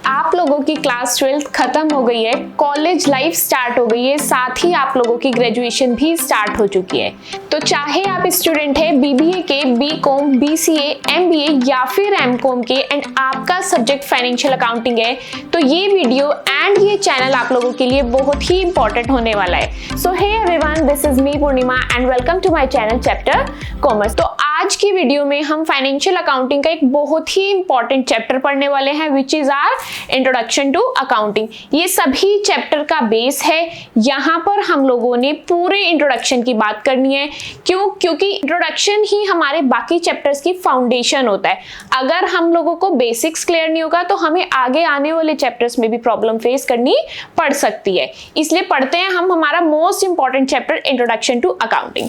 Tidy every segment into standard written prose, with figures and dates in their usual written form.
आप लोगों की क्लास 12th खत्म हो गई है, कॉलेज लाइफ स्टार्ट हो गई है, साथ ही आप लोगों की ग्रेजुएशन भी स्टार्ट हो चुकी है। तो चाहे आप स्टूडेंट है बीबीए के, बीकॉम, बीसीए, एमबीए या फिर एमकॉम के एंड आपका सब्जेक्ट फाइनेंशियल अकाउंटिंग है, तो ये वीडियो एंड ये चैनल आप लोगों के लिए बहुत ही इंपॉर्टेंट होने वाला है। So hey everyone, this is me Purnima and welcome to my channel chapter commerce. तो आज की वीडियो में हम फाइनेंशियल अकाउंटिंग का एक बहुत ही इंपॉर्टेंट चैप्टर पढ़ने वाले हैं, which is our introduction to accounting. ये सभी चैप्टर का बेस है। यहाँ पर हम लोगों ने पूरे इंट्रोडक्शन की बात करनी है। क्यों? क्योंकि इंट्रोडक्शन ही हमारे बाकी चैप्टर्स की फाउंडेशन होता है। अगर हम लोगों को बेसिक्स क्लियर नहीं होगा तो हमें आगे आने वाले चैप्टर्स में भी प्रॉब्लम फेस करनी पड़ सकती है। इसलिए पढ़ते हैं हम हमारा most important chapter introduction to accounting.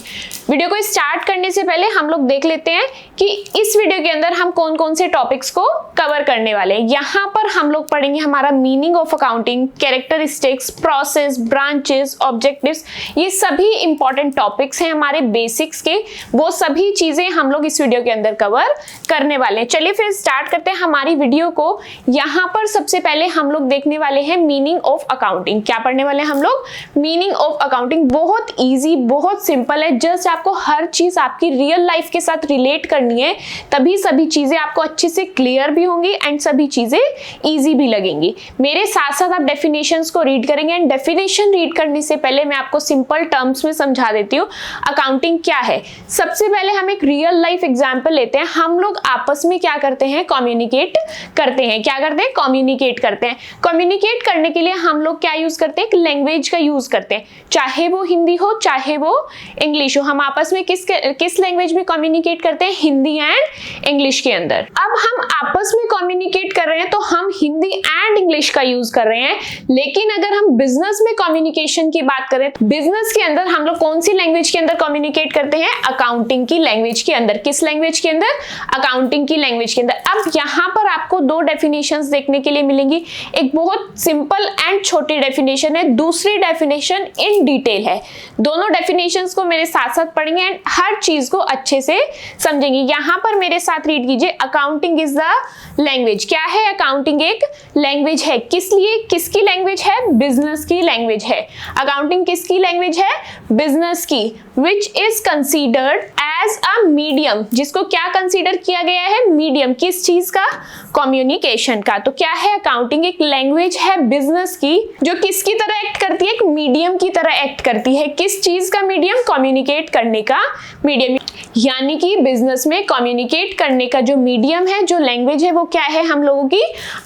Video को स्टार्ट करने से पहले हम लोग देख लेते हैं कि इस वीडियो के अंदर हम कौन कौन से टॉपिक्स को कवर करने वाले हैं। यहाँ पर हम लोग पढ़ेंगे हमारा meaning of accounting, characteristics, process, branches, objectives. ये सभी इंपॉर्टेंट टॉपिक्स हैं हमारे बेसिक्स के। वो सभी चीजें हम लोग इस वीडियो के अंदर कवर करने वाले हैं। चलिए फिर स्टार्ट करते हैं हमारी वीडियो को। यहाँ पर सबसे पहले हम लोग देखने वाले हैं मीनिंग ऑफ अकाउंटिंग। क्या पढ़ने वाले हैं हम लोग? Meaning of accounting. बहुत ईजी, बहुत सिंपल है। जस्ट आपको हर चीज आपकी रियल लाइफ के साथ रिलेट करनी है, तभी सभी चीजें आपको अच्छे से क्लियर भी होंगी एंड सभी चीजें इजी भी लगेंगी। मेरे साथ साथ आप डेफिनेशंस को रीड करेंगे एंड डेफिनेशन रीड करने से पहले मैं आपको सिंपल टर्म्स में समझा देती हूँ अकाउंटिंग क्या है। सबसे पहले हम एक रियल लाइफ एग्जांपल लेते हैं। हम लोग आपस में क्या करते हैं? कम्युनिकेट करते हैं। क्या करते हैं? कम्युनिकेट करते हैं। कम्युनिकेट करने के लिए हम लोग क्या यूज करते हैं? एक लैंग्वेज का यूज करते हैं, चाहे वो हिंदी हो चाहे वो इंग्लिश हो। हम आपस में किस लैंग्वेज में कम्युनिकेट करते हैं? हिंदी एंड इंग्लिश के अंदर। अब हम आपस में कम्युनिकेट कर रहे हैं तो हम हिंदी एंड इंग्लिश का यूज कर रहे हैं। लेकिन अगर हम बिजनेस में कम्युनिकेशन की बात करें, बिजनेस के अंदर हम लोग कौन सी लैंग्वेज के अंदर कम्युनिकेट करते हैं? अकाउंटिंग की लैंग्वेज के अंदर। किस लैंग्वेज के अंदर? अकाउंटिंग की लैंग्वेज के अंदर। अब यहाँ पर आपको दो डेफिनेशंस देखने के लिए मिलेंगी। एक बहुत सिंपल एंड छोटी डेफिनेशन है, दूसरी डेफिनेशन इन डिटेल है। दोनों डेफिनेशंस को मेरे साथ साथ पढ़ेंगे एंड हर चीज को अच्छे से समझेंगे। यहाँ पर मेरे साथ रीड कीजिए, अकाउंटिंग इज द लैंग्वेज। क्या है? अकाउंटिंग एक लैंग्वेज है। किस लिए? किसकी लैंग्वेज है? बिजनेस की लैंग्वेज है। अकाउंटिंग किसकी लैंग्वेज है? बिजनेस की। Which is considered as a medium. जिसको क्या कंसीडर किया गया है? मीडियम। किस चीज का? कम्युनिकेशन का। तो क्या है? अकाउंटिंग एक लैंग्वेज है बिजनेस की, जो किसकी तरह एक्ट करती है? एक मीडियम की तरह एक्ट करती है। किस चीज का मीडियम? कम्युनिकेट करने का मीडियम। यानी कि बिजनेस में कम्युनिकेट करने का जो मीडियम है, जो लैंग्वेज है, वो क्या है हम लोगों की?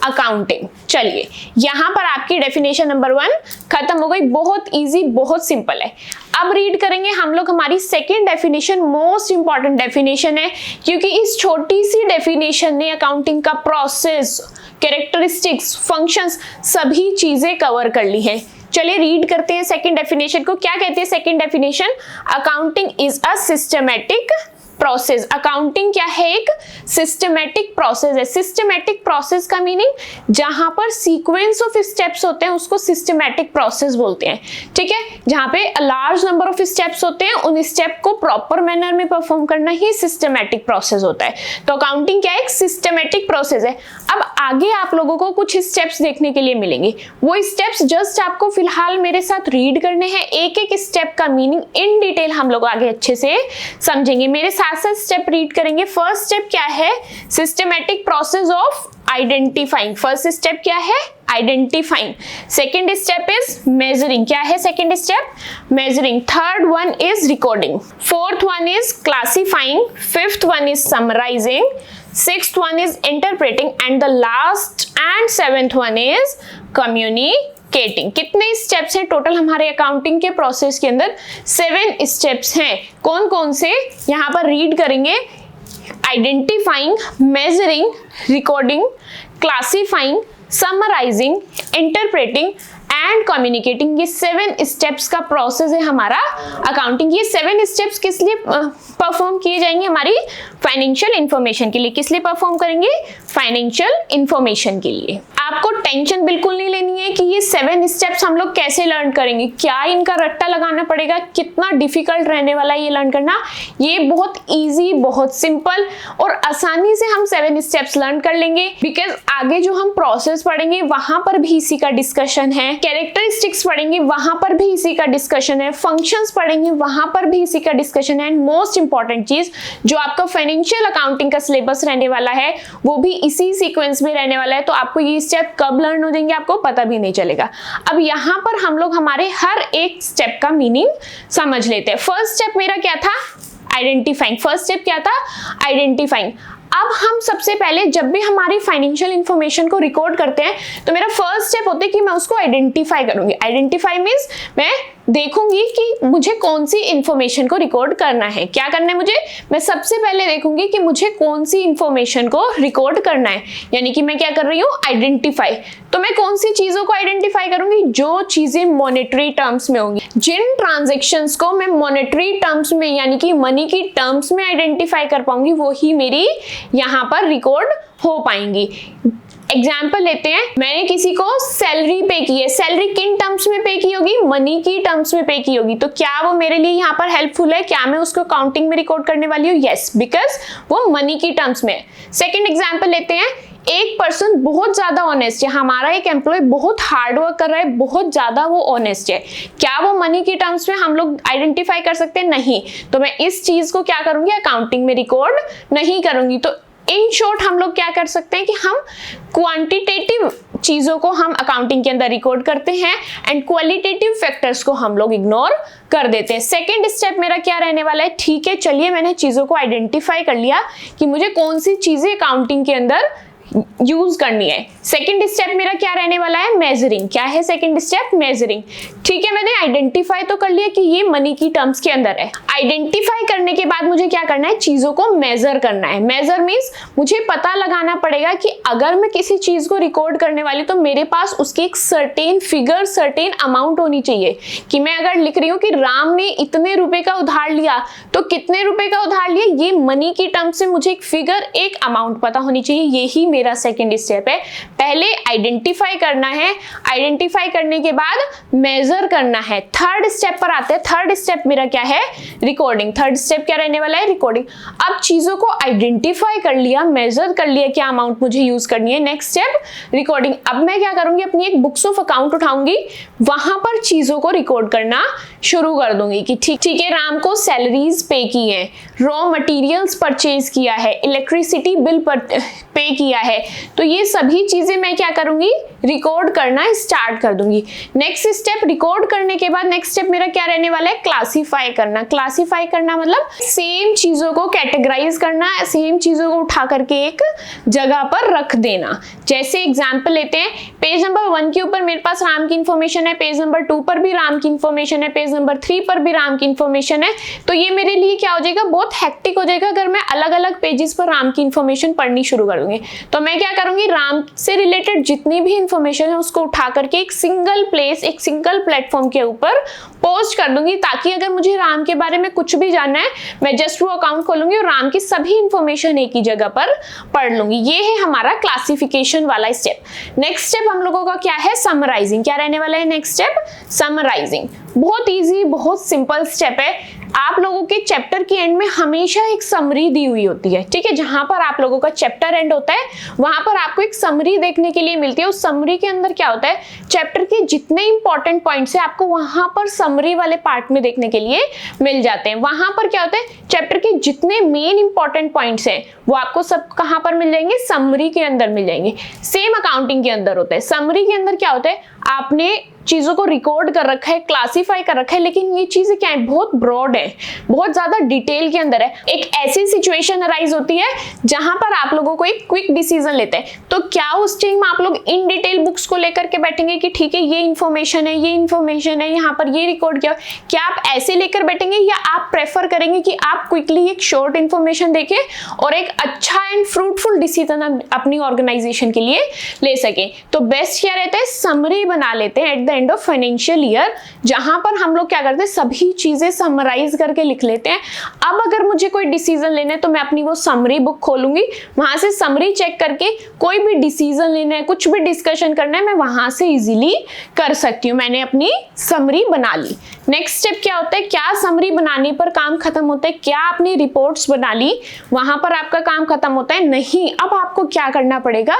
अकाउंटिंग। चलिए, यहां पर आपकी डेफिनेशन नंबर 1 खत्म हो गई। बहुत इजी, बहुत सिंपल है। अब रीड करेंगे हम लोग हमारी second definition. Most important definition है, क्योंकि इस छोटी सी डेफिनेशन ने अकाउंटिंग का प्रोसेस, कैरेक्टरिस्टिक्स, फंक्शंस, सभी चीजें कवर कर ली है। चलिए रीड करते हैं सेकंड डेफिनेशन को। क्या कहते हैं second definition? Accounting is a systematic process. Accounting क्या है? एक सिस्टमैटिक प्रोसेस है। सिस्टमैटिक प्रोसेस का मीनिंग जहां पर सीक्वेंस ऑफ स्टेप्स होते हैं उसको सिस्टमैटिक प्रोसेस बोलते हैं। ठीक है, जहां पे लार्ज नंबर ऑफ स्टेप्स होते हैं, उन स्टेप को प्रॉपर मैनर में परफॉर्म करना ही सिस्टमैटिक प्रोसेस होता है। तो अकाउंटिंग क्या है? एक सिस्टमैटिक प्रोसेस है। अब आगे आप लोगों को कुछ स्टेप्स देखने के लिए मिलेंगे। वो स्टेप्स जस्ट आपको फिलहाल मेरे साथ रीड करने हैं। एक एक स्टेप का मीनिंग इन डिटेल हम लोग आगे अच्छे से समझेंगे। मेरे साथ स्टेप रीड करेंगे। फर्स्ट स्टेप क्या है? Systematic process of identifying. First step क्या है? Identifying. Second step is measuring. क्या है second step? Measuring. Third one is recording. Fourth one is classifying. Fifth one is summarising. Sixth one is interpreting and the last and seventh one is communicating. कितने steps हैं total हमारे accounting के process के अंदर? 7 steps हैं। कौन कौन से? यहां पर रीड करेंगे। Identifying, measuring, recording, classifying, summarising, interpreting and communicating. ये 7 स्टेप्स का प्रोसेस है हमारा अकाउंटिंग। ये 7 स्टेप्स किस लिए परफॉर्म किए जाएंगे? हमारी फाइनेंशियल इंफॉर्मेशन के लिए। किस लिए परफॉर्म करेंगे? फाइनेंशियल इंफॉर्मेशन के लिए। आप आपको टेंशन बिल्कुल नहीं लेनी है कि ये 7 स्टेप्स हम लोग कैसे लर्न करेंगे, क्या इनका रट्टा लगाना पड़ेगा, कितना डिफिकल्ट रहने वाला है ये लर्न करना। ये बहुत इजी, बहुत सिंपल और आसानी से हम 7 स्टेप्स लर्न कर लेंगे, बिकॉज आगे जो हम प्रोसेस पढ़ेंगे वहां पर भी इसी का डिस्कशन है, कैरेक्टरिस्टिक्स पढ़ेंगे वहां पर भी इसी का डिस्कशन है, फंक्शंस पढ़ेंगे वहां पर भी इसी का डिस्कशन है, एंड मोस्ट इंपॉर्टेंट चीज जो आपका फाइनेंशियल अकाउंटिंग का सिलेबस रहने वाला है वो भी इसी सीक्वेंस में रहने वाला है। तो आपको ये स्टेप कब लर्न हो जाएंगे आपको पता भी नहीं चलेगा। अब यहाँ पर हम लोग हमारे हर एक स्टेप का मीनिंग समझ लेते हैं। फर्स्ट स्टेप मेरा क्या था, आइडेंटिफाइंग। फर्स्ट स्टेप क्या था, आइडेंटिफाइंग। अब हम सबसे पहले जब भी हमारी फाइनेंशियल इंफॉर्मेशन को रिकॉर्ड करते हैं तो मेरा फर्स्ट स्टेप होता है कि मैं उसको आइडेंटिफाई करूंगी। आइडेंटिफाई मींस मैं देखूंगी कि मुझे कौन सी इंफॉर्मेशन को रिकॉर्ड करना है। क्या करना है मुझे, मैं सबसे पहले देखूंगी कि मुझे कौन सी इंफॉर्मेशन को रिकॉर्ड करना है, यानी कि मैं क्या कर रही हूँ, आइडेंटिफाई। तो मैं कौन सी चीजों को आइडेंटिफाई करूंगी, जो चीजें मॉनेटरी टर्म्स में होंगी, जिन ट्रांजेक्शंस को मैं मॉनेटरी टर्म्स में यानी कि मनी की टर्म्स में आइडेंटिफाई कर पाऊंगी वो ही मेरी यहाँ पर रिकॉर्ड हो पाएंगी। एग्जाम्पल लेते हैं, मैंने किसी को सैलरी पे की है, सैलरी किन टर्म्स में पे की होगी, मनी की टर्म्स में पे की होगी, तो क्या वो मेरे लिए यहाँ पर हेल्पफुल है, क्या मैं उसको काउंटिंग में रिकॉर्ड करने वाली हूँ, यस, बिकॉज वो मनी की टर्म्स में है। सेकेंड एग्जाम्पल लेते हैं, एक पर्सन बहुत ज्यादा ऑनेस्ट है, हमारा एक एम्प्लॉय बहुत हार्ड वर्क कर रहा है, बहुत ज्यादा वो ऑनेस्ट है, क्या वो मनी की टर्म्स में हम लोग आइडेंटिफाई कर सकते हैं, नहीं, तो मैं इस चीज को क्या करूंगी, अकाउंटिंग में रिकॉर्ड नहीं करूंगी। तो इन शॉर्ट हम लोग क्या कर सकते हैं कि हम क्वांटिटेटिव चीजों को हम अकाउंटिंग के अंदर रिकॉर्ड करते हैं एंड क्वालिटेटिव फैक्टर्स को हम लोग इग्नोर कर देते हैं। सेकंड स्टेप मेरा क्या रहने वाला है, ठीक है चलिए मैंने चीजों को आइडेंटिफाई कर लिया कि मुझे कौन सी चीजें अकाउंटिंग के अंदर यूज करनी है। सेकंड स्टेप मेरा क्या रहने वाला है, मेजरिंग। क्या है सेकंड स्टेप, मेजरिंग। ठीक है, मैंने आइडेंटिफाई तो कर लिया कि ये मनी की टर्म्स के अंदर है। आइडेंटिफाई करने के बाद मुझे क्या करना है, चीजों को मेजर करना है। मेजर मींस मुझे पता लगाना पड़ेगा कि अगर मैं किसी चीज को रिकॉर्ड करने वाली तो मेरे पास उसकी एक सर्टेन फिगर, सर्टेन अमाउंट होनी चाहिए। कि मैं अगर लिख रही हूँ कि राम ने इतने रुपए का उधार लिया, तो कितने रुपए का उधार लिया, ये मनी की टर्म्स से मुझे एक फिगर, एक अमाउंट पता होनी चाहिए। यही मेरा सेकंड स्टेप है। पहले आइडेंटिफाई करना है, आइडेंटिफाई करने के बाद मेजर करना है। थर्ड स्टेप पर आते हैं। थर्ड स्टेप मेरा क्या है, रिकॉर्डिंग। थर्ड स्टेप क्या रहने वाला है, रिकॉर्डिंग। अब चीजों को आइडेंटिफाई कर लिया, मेजर कर लिया क्या अमाउंट मुझे यूज करनी है, नेक्स्ट स्टेप रिकॉर्डिंग। अब मैं क्या करूंगी, अपनी एक बुक्स ऑफ अकाउंट उठाऊंगी, वहां पर चीजों को रिकॉर्ड करना शुरू कर दूंगी कि ठीक है, राम को सैलरीज पे की है, रॉ मटेरियल्स परचेज किया है, इलेक्ट्रिसिटी बिल पे किया है, तो ये सभी चीजें मैं क्या करूंगी, रिकॉर्ड करना स्टार्ट कर दूंगी। नेक्स्ट स्टेप रिकॉर्ड करने के बाद नेक्स्ट स्टेप मेरा क्या रहने वाला है, क्लासिफाई करना। क्लासिफाई करना मतलब सेम चीजों को कैटेगराइज करना, सेम चीजों को उठा करके एक जगह पर रख देना। जैसे एग्जांपल लेते हैं, पेज नंबर 1 के ऊपर मेरे पास राम की इंफॉर्मेशन है, पेज नंबर 2 पर भी राम की इंफॉर्मेशन है, पेज नंबर 3 पर भी राम की इंफॉर्मेशन है। तो ये मेरे लिए क्या हो जाएगा, बहुत हेक्टिक हो जाएगा अगर मैं अलग अलग पेजेस पर राम की इंफॉर्मेशन पढ़नी शुरू कर दूंगी। तो मैं क्या करूंगी, राम से रिलेटेड जितनी भी इंफॉर्मेशन है उसको उठा करके एक सिंगल प्लेस, एक सिंगल प्लेटफॉर्म के ऊपर पोस्ट कर दूंगी, ताकि अगर मुझे राम के बारे में कुछ भी जानना है, मैं जस्ट वो अकाउंट खोलूंगी और राम की सभी इंफॉर्मेशन एक ही जगह पर पढ़ लूंगी। ये है हमारा क्लासिफिकेशन वाला स्टेप। नेक्स्ट स्टेप हम लोगों का क्या है, समराइजिंग। क्या रहने वाला है नेक्स्ट स्टेप, समराइजिंग। बहुत इजी, बहुत सिंपल स्टेप है। आप लोगों के चैप्टर के एंड में हमेशा एक समरी दी हुई होती है, ठीक है। जहां पर आप लोगों का चैप्टर एंड होता है वहां पर आपको एक समरी देखने के लिए मिलती है। उस समरी के अंदर क्या होता है, चैप्टर के जितने इंपॉर्टेंट पॉइंट्स है आपको वहां पर समरी वाले पार्ट में देखने के लिए मिल जाते हैं। वहां पर क्या होता है, चैप्टर के जितने मेन इंपॉर्टेंट पॉइंट्स हैं वो आपको सब कहां पर मिल जाएंगे, समरी के अंदर मिल जाएंगे। सेम अकाउंटिंग के अंदर होता है। समरी के अंदर क्या होता है, आपने चीजों को रिकॉर्ड कर रखा है, क्लासिफाई कर रखा है, लेकिन ये चीजें क्या है, बहुत ब्रॉड है, बहुत ज्यादा डिटेल के अंदर है। एक ऐसी सिचुएशन अराइज होती है जहां पर आप लोगों को एक क्विक डिसीजन लेते हैं, तो क्या उस टाइम आप लोग इन डिटेल बुक्स को लेकर के बैठेंगे कि ठीक है ये इन्फॉर्मेशन है, ये इन्फॉर्मेशन है, यहाँ पर ये रिकॉर्ड किया, क्या आप ऐसे लेकर बैठेंगे, या आप प्रेफर करेंगे कि आप क्विकली एक शॉर्ट इन्फॉर्मेशन देखें और एक अच्छा एंड फ्रूटफुल डिसीजन अपनी ऑर्गेनाइजेशन के लिए ले सकें। तो बेस्ट क्या रहता है, समरी बना लेते हैं at the end of financial year, जहां पर हम लोग क्या करते हैं, सभी चीजें समराइज करके लिख लेते हैं। अब अगर मुझे कोई डिसीजन लेना है तो मैं अपनी वो समरी बुक खोलूंगी, वहां से समरी चेक करके कोई भी डिसीजन लेना है, कुछ भी डिस्कशन करना है, मैं वहां से इजीली कर सकती हूँ। मैंने अपनी समरी बना ली। नेक्स्ट स्टेप क्या होता है, क्या समरी बनाने पर काम खत्म होता है? क्या आपने रिपोर्ट्स बना ली, वहां पर आपका काम खत्म होता है? नहीं, अब आपको क्या करना पड़ेगा,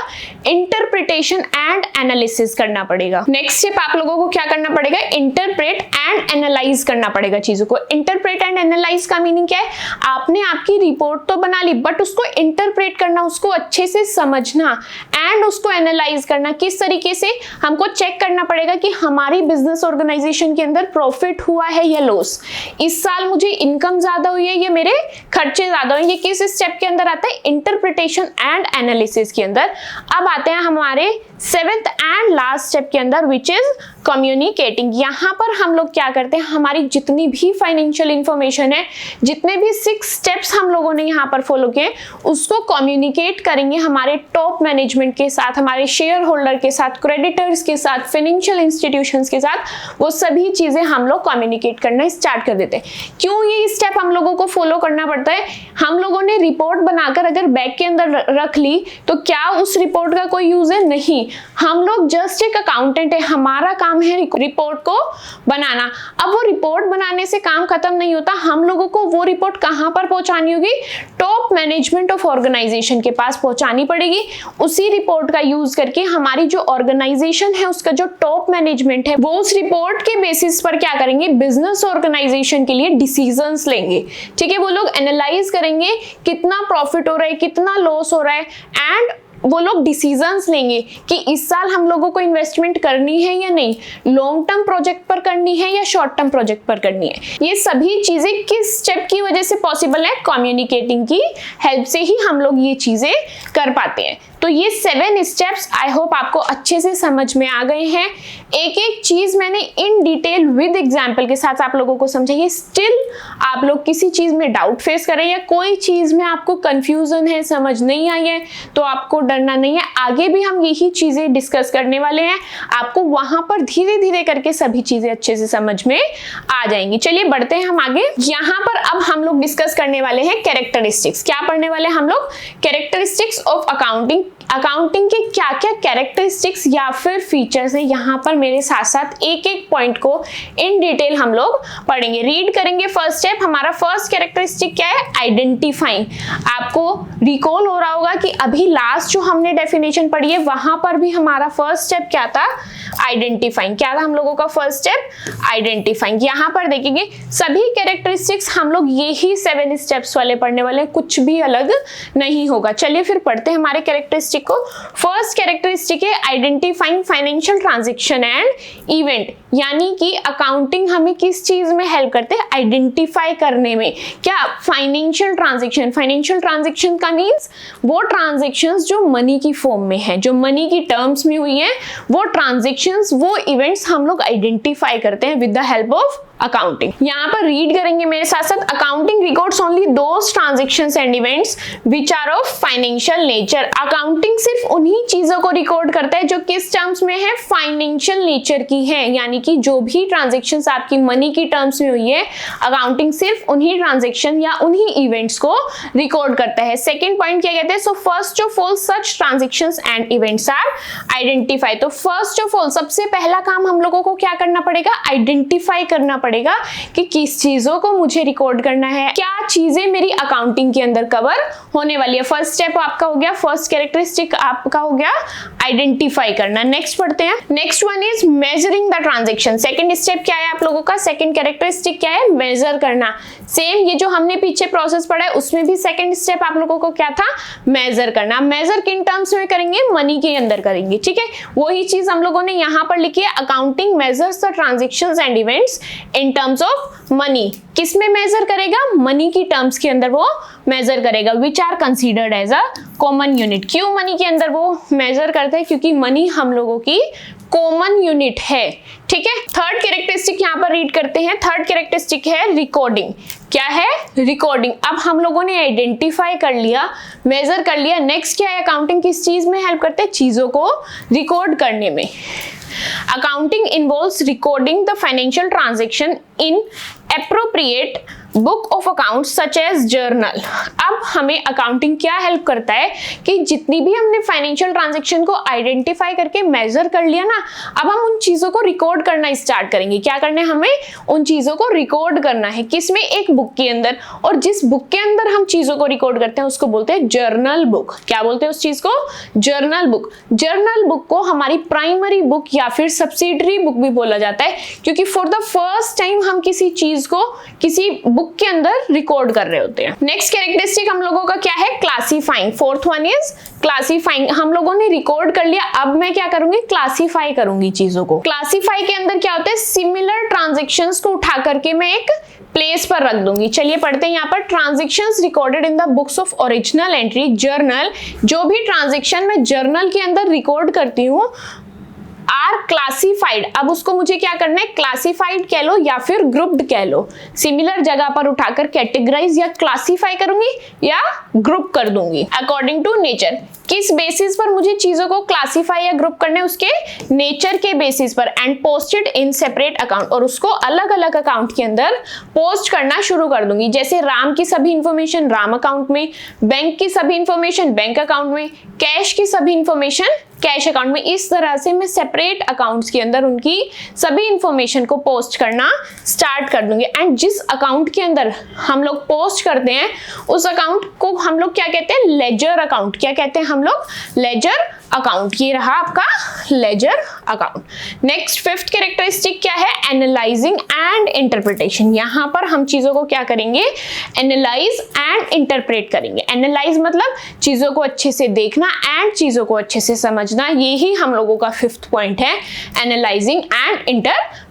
इंटरप्रिटेशन एंड एनालिसिस करना पड़ेगा। नेक्स्ट स्टेप आप लोगों को क्या करना पड़ेगा, इंटरप्रेट एंड एनालाइज करना पड़ेगा चीजों को। इंटरप्रेट एंड एनालाइज का मीनिंग क्या है, आपने आपकी रिपोर्ट तो बना ली, बट उसको इंटरप्रेट करना, उसको अच्छे से समझना एंड उसको एनालाइज करना। किस तरीके से, हमको चेक करना पड़ेगा कि हमारी बिजनेस ऑर्गेनाइजेशन के अंदर प्रॉफिट हुआ है या लॉस, इस साल मुझे इनकम ज्यादा हुई है या मेरे खर्चे ज्यादा हुए। ये किस स्टेप के अंदर आता है, इंटरप्रिटेशन एंड एनालिसिस के अंदर। अब आते हैं हमारे 7th एंड लास्ट स्टेप के अंदर, विच इज कम्युनिकेटिंग। यहां पर हम लोग क्या करते हैं, हमारी जितनी भी फाइनेंशियल इंफॉर्मेशन है, जितने भी 6 स्टेप्स हम लोगों ने यहां पर फॉलो किए, उसको कम्युनिकेट करेंगे हमारे टॉप मैनेजमेंट के साथ, हमारे शेयर होल्डर के साथ, क्रेडिटर्स के साथ, फाइनेंशियल इंस्टीट्यूशंस के साथ। वो सभी चीजें हम लोग कम्युनिकेट करना स्टार्ट कर देते हैं। क्यों ये स्टेप हम लोगों को फॉलो करना पड़ता है, हम लोगों ने रिपोर्ट बनाकर अगर बैग के अंदर रख ली तो क्या उस रिपोर्ट का कोई यूज है? नहीं, हम लोग जस्ट एक अकाउंटेंट है, हमारा काम है रिपोर्ट को बनाना। अब वो रिपोर्ट बनाने से काम खत्म नहीं होता, हम लोगों को वो रिपोर्ट कहां पर पहुंचानी होगी, टॉप मैनेजमेंट ऑफ ऑर्गेनाइजेशन के पास पहुंचानी पड़ेगी। उसी रिपोर्ट का यूज करके हमारी जो ऑर्गेनाइजेशन है, उसका जो टॉप मैनेजमेंट है, वो उस रिपोर्ट के बेसिस पर क्या करेंगे, बिजनेस ऑर्गेनाइजेशन के लिए डिसीजंस लेंगे। ठीक है, वो लोग एनालाइज करेंगे कितना प्रॉफिट हो रहा है, कितना लॉस हो रहा है, एंड वो लोग डिसीजंस लेंगे कि इस साल हम लोगों को इन्वेस्टमेंट करनी है या नहीं, लॉन्ग टर्म प्रोजेक्ट पर करनी है या शॉर्ट टर्म प्रोजेक्ट पर करनी है। ये सभी चीजें किस स्टेप की वजह से पॉसिबल है, कम्युनिकेटिंग की हेल्प से ही हम लोग ये चीजें कर पाते हैं। तो ये 7 स्टेप्स आई होप आपको अच्छे से समझ में आ गए हैं। एक एक चीज मैंने इन डिटेल विद एग्जाम्पल के साथ आप लोगों को समझाई। स्टिल आप लोग किसी चीज में डाउट फेस करें या कोई चीज में आपको कंफ्यूजन है, समझ नहीं आई है, तो आपको डरना नहीं है, आगे भी हम यही चीजें डिस्कस करने वाले हैं। आपको वहां पर धीरे धीरे करके सभी चीजें अच्छे से समझ में आ जाएंगी। चलिए बढ़ते हैं हम आगे। यहाँ पर अब हम लोग डिस्कस करने वाले हैं कैरेक्टरिस्टिक्स। क्या पढ़ने वाले हैं हम लोग, कैरेक्टरिस्टिक्स ऑफ अकाउंटिंग। अकाउंटिंग के क्या क्या कैरेक्टरिस्टिक्स या फिर फीचर्स हैं, यहाँ पर मेरे साथ साथ एक एक पॉइंट को इन डिटेल हम लोग पढ़ेंगे, रीड करेंगे। फर्स्ट स्टेप, हमारा फर्स्ट कैरेक्टरिस्टिक क्या है, आइडेंटिफाइंग। आपको रिकॉल हो रहा होगा कि अभी लास्ट जो हमने डेफिनेशन पढ़ी है, वहां पर भी हमारा फर्स्ट स्टेप क्या था, आइडेंटिफाइंग। क्या था हम लोगों का फर्स्ट स्टेप, आइडेंटिफाइंग। यहाँ पर देखेंगे सभी कैरेक्टरिस्टिक्स हम लोग यही 7 स्टेप्स वाले पढ़ने वाले हैं, कुछ भी अलग नहीं होगा। चलिए फिर पढ़ते हैं हमारे कैरेक्टरिस्टिक को। फर्स्ट कैरेक्टरिस्टिक है identifying financial transaction and event, यानी कि अकाउंटिंग हमें किस चीज में हेल्प करते हैं, आइडेंटिफाई करने में। क्या, फाइनेंशियल ट्रांजैक्शन। फाइनेंशियल ट्रांजैक्शन का मींस वो ट्रांजैक्शंस जो मनी की फॉर्म में है, जो मनी की टर्म्स में हुई है, वो ट्रांजैक्शंस, वो इवेंट्स हम लोग आइडेंटिफाई करते हैं with the help of accounting. यहाँ पर रीड करेंगे मेरे साथ साथ, accounting records only those transactions and events which are of financial nature. Accounting सिर्फ उन्हीं चीजों को रिकॉर्ड करता है जो किस टर्म्स में है, फाइनेंशियल नेचर की है, यानी कि जो भी ट्रांजैक्शंस आपकी मनी की टर्म्स में हुई है, अकाउंटिंग सिर्फ उन्हीं ट्रांजैक्शन या उन्हीं इवेंट्स को रिकॉर्ड करता है। सेकंड पॉइंट क्या कहते हैं, so first of all such transactions and events are identify. तो फर्स्ट ऑफ ऑल सबसे पहला काम हम लोगों को क्या करना पड़ेगा, आइडेंटिफाई करना पड़ेगा कि किस चीजों को मुझे रिकॉर्ड करना है, क्या चीजें मेरी अकाउंटिंग के अंदर कवर होने वाली है। फर्स्ट स्टेप आपका हो गया, फर्स्ट कैरेक्टरिस्टिक आपका हो गया आइडेंटिफाई करना। नेक्स्ट पढ़ते हैं, next one is measuring the transaction. Second step क्या है आप लोगों का, सेकंड कैरेक्टरिस्टिक क्या है, मेजर करना। सेम ये जो हमने पीछे प्रोसेस पढ़ा है, उसमें भी सेकंड स्टेप आप लोगों को क्या था, मेजर करना। मेजर किन टर्म्स में करेंगे, मनी के अंदर करेंगे। ठीक है, वही चीज हम लोगों ने यहाँ पर लिखी है, accounting measures the transactions and events in terms of money. किस में मेजर करेगा, मनी की टर्म्स के अंदर वो मेजर करेगा, which are considered as a common unit. क्यों मनी के अंदर वो मेजर करते हैं, क्योंकि मनी हम लोगों की कॉमन यूनिट है। ठीक है, थर्ड कैरेक्टरिस्टिक यहाँ पर रीड करते हैं। थर्ड कैरेक्टरिस्टिक है रिकॉर्डिंग। क्या है, रिकॉर्डिंग। अब हम लोगों ने आइडेंटिफाई कर लिया, मेजर कर लिया, नेक्स्ट क्या है, अकाउंटिंग किस चीज में हेल्प करते हैं, चीजों को रिकॉर्ड करने में। Accounting involves recording the financial transaction in appropriate book of account such as journal. अब हमें अकाउंटिंग क्या हेल्प करता है कि जितनी भी हमने फाइनेंशियल ट्रांजैक्शन को आइडेंटिफाई करके मेजर कर लिया ना, अब हम उन चीजों को रिकॉर्ड करना स्टार्ट करेंगे। क्या करना है हमें? उन चीजों को रिकॉर्ड करना है। किसमें? एक बुक के अंदर। और जिस बुक के अंदर हम चीजों को रिकॉर्ड करते हैं उसको बोलते हैं जर्नल बुक। क्या बोलते हैं उस चीज को? Journal book. जर्नल बुक को हमारी प्राइमरी बुक या फिर सब्सिडरी बुक भी बोला जाता है, क्योंकि फॉर द फर्स्ट टाइम हम किसी चीज को किसी बुक के अंदर रिकॉर्ड कर रहे होते हैं। नेक्स्ट कैरेक्टरिस्टिक हम लोगों का क्या है? Classifying. Fourth one is classifying. हम लोगों ने रिकॉर्ड कर लिया, अब मैं क्या करूंगी? क्लासीफाई करूंगी चीजों को। क्लासीफाई के अंदर क्या होता है? सिमिलर ट्रांजैक्शंस को उठा करके मैं एक प्लेस पर रख दूंगी। चलिए पढ़ते हैं यहाँ पर। Transactions recorded in the books of original entry journal. जो भी ट्रांजैक्शन मैं जर्नल के अंदर रिकॉर्ड करती हूँ आर क्लासिफाइड। अब उसको मुझे क्या करना है? क्लासिफाइड कह लो या फिर ग्रुप्ड कह लो। सिमिलर जगह पर उठाकर कैटेगराइज या क्लासिफाई करूंगी या ग्रुप कर दूंगी अकॉर्डिंग टू नेचर। किस बेसिस पर मुझे चीजों को क्लासिफाई या ग्रुप करना है? उसके नेचर के बेसिस पर। And posted in separate account. और उसको अलग अलग अकाउंट के अंदर पोस्ट करना शुरू कर दूंगी। जैसे राम की सभी इंफॉर्मेशन राम अकाउंट में, बैंक की सभी इंफॉर्मेशन बैंक अकाउंट में, कैश की सभी इंफॉर्मेशन कैश अकाउंट में। इस तरह से मैं सेपरेट अकाउंट्स के अंदर उनकी सभी इंफॉर्मेशन को पोस्ट करना स्टार्ट कर दूंगी। एंड जिस अकाउंट के अंदर हम लोग पोस्ट करते हैं उस अकाउंट को हम लोग क्या कहते हैं? Ledger account. क्या कहते हैं हम लोग? Ledger account. ये रहा आपका ledger account. Next fifth characteristic क्या है? Analysing and interpretation. यहां पर हम चीजों को क्या करेंगे? एनालाइज एंड इंटरप्रेट करेंगे। एनालाइज मतलब चीजों को अच्छे से देखना, एंड चीजों को अच्छे से समझना। यही हम लोगों का फिफ्थ पॉइंट है, analysing and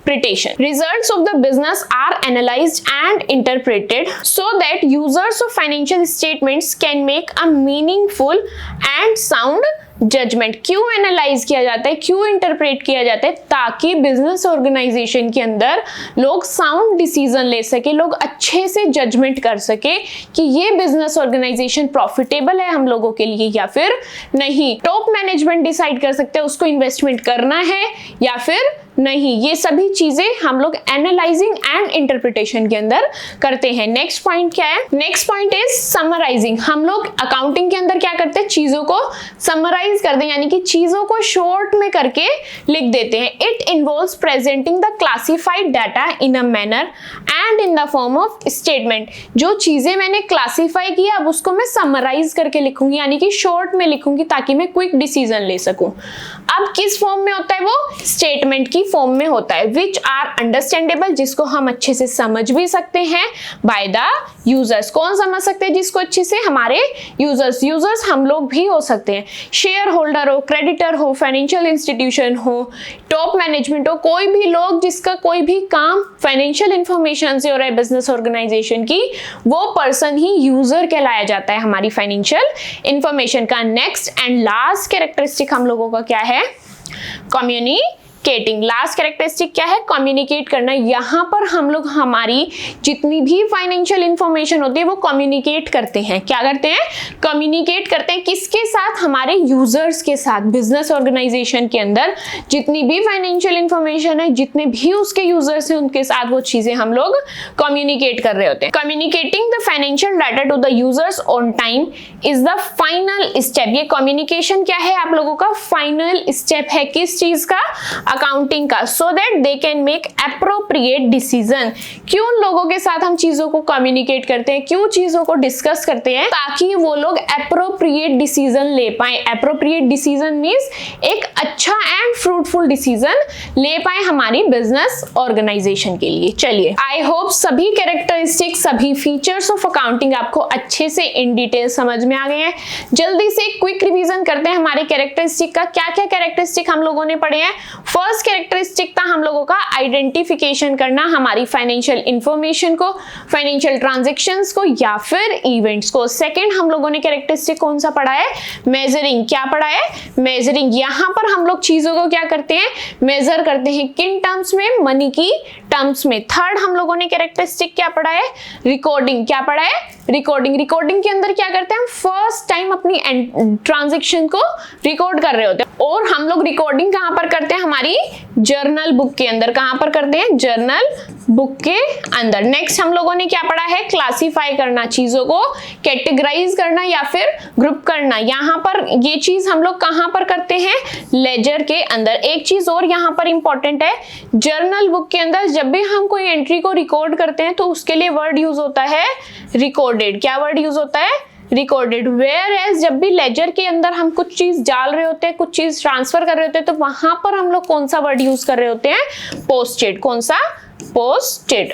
interpretation. Results of the business are analyzed and interpreted so that users of financial statements can make a meaningful and sound judgement. क्यों एनालाइज किया जाता है, क्यों इंटरप्रेट किया जाता है? ताकि बिजनेस ऑर्गेनाइजेशन के अंदर लोग साउंड डिसीजन ले सके, लोग अच्छे से जजमेंट कर सके कि ये बिजनेस ऑर्गेनाइजेशन प्रॉफिटेबल है हम लोगों के लिए या फिर नहीं। टॉप मैनेजमेंट डिसाइड कर सकते हैं उसको इन्वेस्टमेंट करना है या फिर नहीं। ये सभी चीजें हम लोग एनालाइजिंग एंड इंटरप्रिटेशन के अंदर करते हैं। नेक्स्ट पॉइंट क्या है? Next point is summarising. हम लोग अकाउंटिंग के अंदर क्या करते हैं? चीजों को समराइज करते हैं, यानी कि चीजों को शॉर्ट में करके लिख देते हैं। It involves presenting the classified data in a manner and in the form of statement. जो चीजें मैंने क्लासिफाई किया अब उसको मैं समराइज करके लिखूंगी, यानी कि शॉर्ट में लिखूंगी ताकि मैं क्विक डिसीजन ले सकूं। अब किस फॉर्म में होता है वो? स्टेटमेंट की फॉर्म में होता है, विच आर अंडरस्टैंडेबल, जिसको हम अच्छे से समझ भी सकते हैं बाय द यूजर्स। कौन समझ सकते हैं जिसको अच्छे से? हमारे यूजर्स। यूजर्स हम लोग भी हो सकते हैं, शेयर होल्डर हो, क्रेडिटर हो, फाइनेंशियल इंस्टीट्यूशन हो, टॉप मैनेजमेंट हो, कोई भी लोग जिसका कोई भी काम फाइनेंशियल इंफॉर्मेशन से हो रहा है बिजनेस ऑर्गेनाइजेशन की, वो पर्सन ही यूजर कहलाया जाता है हमारी फाइनेंशियल इंफॉर्मेशन का। नेक्स्ट एंड लास्ट कैरेक्टरिस्टिक हम लोगों का क्या है? कम्युनिकेटिंग। लास्ट कैरेक्टरिस्टिक क्या है? कम्युनिकेट करना। यहाँ पर हम लोग हमारी जितनी भी फाइनेंशियल इंफॉर्मेशन होती है वो कम्युनिकेट करते हैं। क्या करते हैं? कम्युनिकेट करते हैं। किसके साथ? हमारे यूजर्स के साथ। बिजनेस ऑर्गेनाइजेशन के अंदर जितनी भी फाइनेंशियल इंफॉर्मेशन है, जितने भी उसके यूजर्स हैं, उनके साथ वो चीजें हम लोग कम्युनिकेट कर रहे होते हैं। Communicating the financial data to the users on time is the final step. ये कम्युनिकेशन क्या है? आप लोगों का फाइनल स्टेप है। किस चीज का? अकाउंटिंग का। So that they can make appropriate decision. क्यों लोगों के साथ हम चीजों को कम्युनिकेट करते हैं, क्यों चीजों को डिस्कस करते हैं? ताकि वो लोग एप्रोप्रिएट डिसीजन ले पाए। एप्रोप्रिएट डिसीजन मींस एक अच्छा एंड फ्रूटफुल डिसीजन ले पाए हमारी बिजनेस ऑर्गेनाइजेशन के लिए। चलिए, आई होप सभी कैरेक्टरिस्टिक, सभी फीचर्स ऑफ अकाउंटिंग आपको अच्छे से इन डिटेल समझ में आ गए हैं। जल्दी से क्विक रिवीजन करते हैं हमारे कैरेक्टरिस्टिक का। क्या क्या कैरेक्टरिस्टिक हम लोगों ने पढ़े हैं? फर्स्ट कैरेक्टरिस्टिक था हम लोगों का आइडेंटिफिकेशन करना हमारी फाइनेंशियल इंफॉर्मेशन को, फाइनेंशियल ट्रांजैक्शंस को या फिर इवेंट्स को। सेकंड हम लोगों ने कैरेक्टरिस्टिक कौन सा पढ़ा है? मेजरिंग। क्या पढ़ा है? मेजरिंग। यहां पर हम लोग चीजों को क्या करते करते हैं, मेजर करते हैं किन टर्म्स में, मनी की टर्म्स में। थर्ड हम लोगों ने कैरेक्टरिस्टिक क्या पढ़ा है, रिकॉर्डिंग। क्या पढ़ा है, रिकॉर्डिंग। रिकॉर्डिंग के अंदर क्या करते हैं, हम फर्स्ट टाइम अपनी ट्रांजेक्शन को रिकॉर्ड कर रहे होते हैं, और हम लोग रिकॉर्डिंग कहां पर करते हैं, हमारी जर्नल बुक के अंदर। कहां पर करते हैं, जर्नल बुक के अंदर। नेक्स्ट हम लोगों ने क्या पढ़ा है, क्लासिफाई करना, चीजों को कैटेगराइज करना या फिर ग्रुप करना। यहां पर ये चीज हम लोग कहां पर करते हैं, लेजर के अंदर। एक चीज और यहां पर इंपॉर्टेंट है, जर्नल बुक के अंदर जब भी हम कोई एंट्री को रिकॉर्ड करते हैं तो उसके लिए वर्ड यूज होता है रिकॉर्डेड। क्या वर्ड यूज होता है, रिकॉर्डेड। वेयर एज जब भी लेजर के अंदर हम कुछ चीज डाल रहे होते हैं, कुछ चीज ट्रांसफर कर रहे होते हैं, तो वहां पर हम लोग कौन सा वर्ड यूज कर रहे होते हैं, पोस्टेड। कौन सा, पोस्टेड।